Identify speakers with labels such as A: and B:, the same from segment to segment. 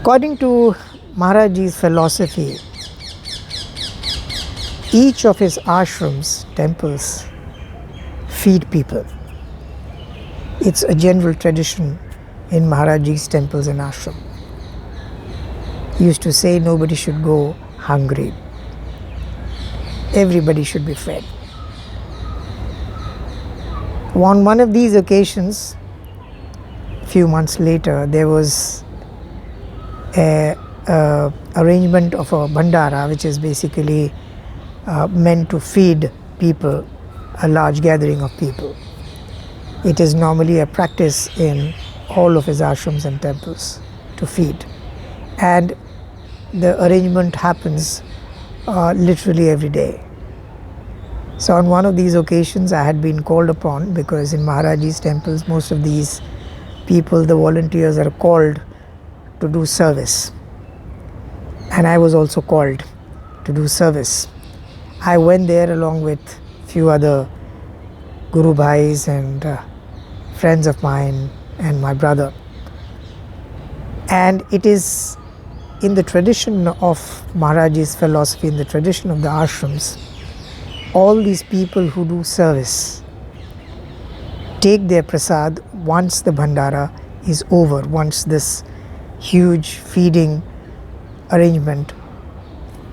A: According to Maharaj's philosophy, each of his ashrams, temples, feed people. It's a general tradition in Maharaj's temples and ashram. He used to say nobody should go hungry. Everybody should be fed. On one of these occasions, a few months later, there was a arrangement of a bhandara, which is basically meant to feed people, a large gathering of people. It is normally a practice in all of his ashrams and temples to feed, and the arrangement happens literally every day. So on one of these occasions I had been called upon, because in Maharaj's temples most of these people, the volunteers, are called to do service, and I was also called to do service. I went there along with few other Guru Bhais and friends of mine and my brother. And it is in the tradition of Maharaj's philosophy, in the tradition of the ashrams, all these people who do service take their prasad once the bhandara is over, once this huge feeding arrangement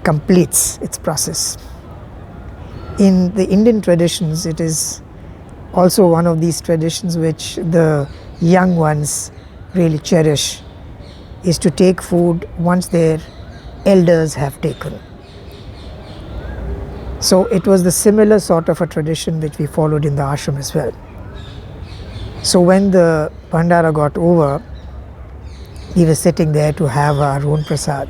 A: completes its process. In the Indian traditions, it is also one of these traditions which the young ones really cherish, is to take food once their elders have taken. So it was the similar sort of a tradition which we followed in the ashram as well. So when the bhandara got over, we were sitting there to have our own prasad.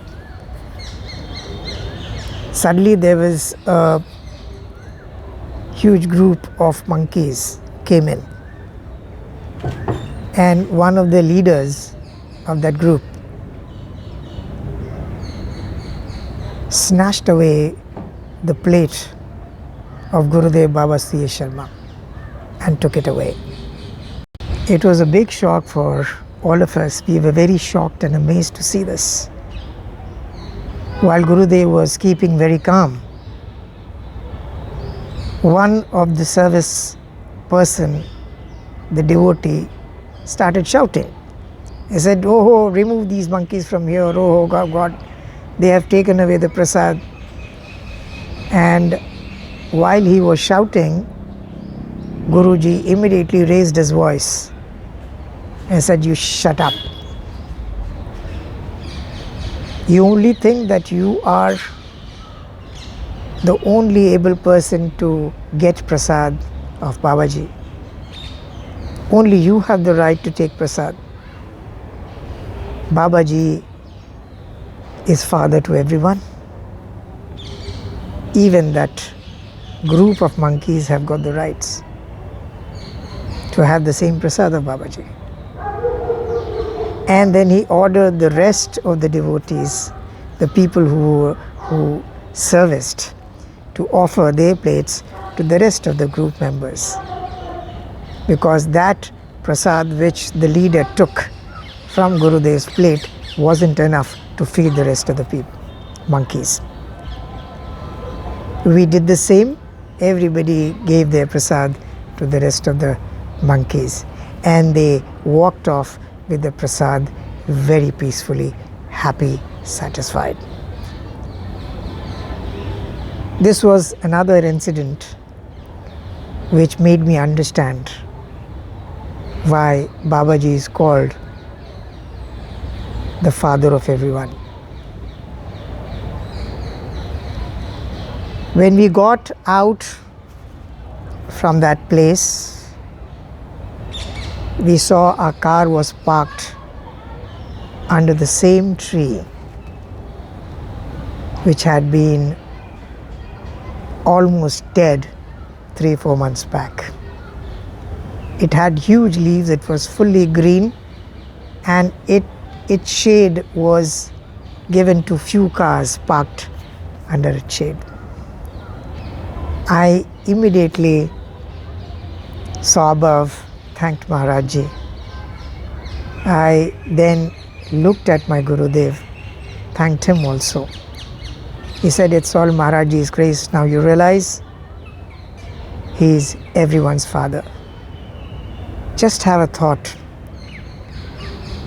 A: Suddenly there was a huge group of monkeys came in, and one of the leaders of that group snatched away the plate of Gurudev Baba C. Sharma and took it away. It was a big shock for all of us. We were very shocked and amazed to see this. While Gurudev was keeping very calm, one of the service person, the devotee, started shouting. He said, "Oh, remove these monkeys from here. Oh, God, they have taken away the prasad." And while he was shouting, Guruji immediately raised his voice and said, "You shut up. You only think that you are the only able person to get prasad of Babaji. Only you have the right to take prasad. Babaji is father to everyone. Even that group of monkeys have got the rights to have the same prasad of Babaji." And then he ordered the rest of the devotees, the people who serviced, to offer their plates to the rest of the group members, because that prasad which the leader took from Gurudev's plate wasn't enough to feed the rest of the people, monkeys. We did the same. Everybody gave their prasad to the rest of the monkeys, and they walked off with the prasad very peacefully, happy, satisfied. This was another incident which made me understand why Babaji is called the father of everyone. When we got out from that place, we saw our car was parked under the same tree which had been almost dead 3-4 months back. It had huge leaves, it was fully green, and its shade was given to few cars parked under its shade. I immediately saw above, thanked Maharaj ji. I then looked at my Gurudev, thanked him also. He said, it's all Maharajji's grace. Now you realize he is everyone's father. Just have a thought.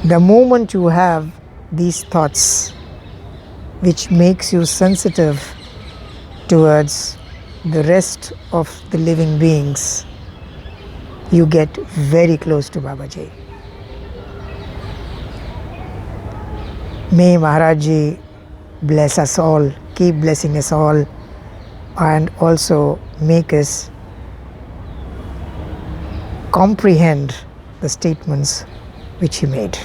A: The moment you have these thoughts which makes you sensitive towards the rest of the living beings, you get very close to Babaji. May Maharajji bless us all, keep blessing us all, and also make us comprehend the statements which he made.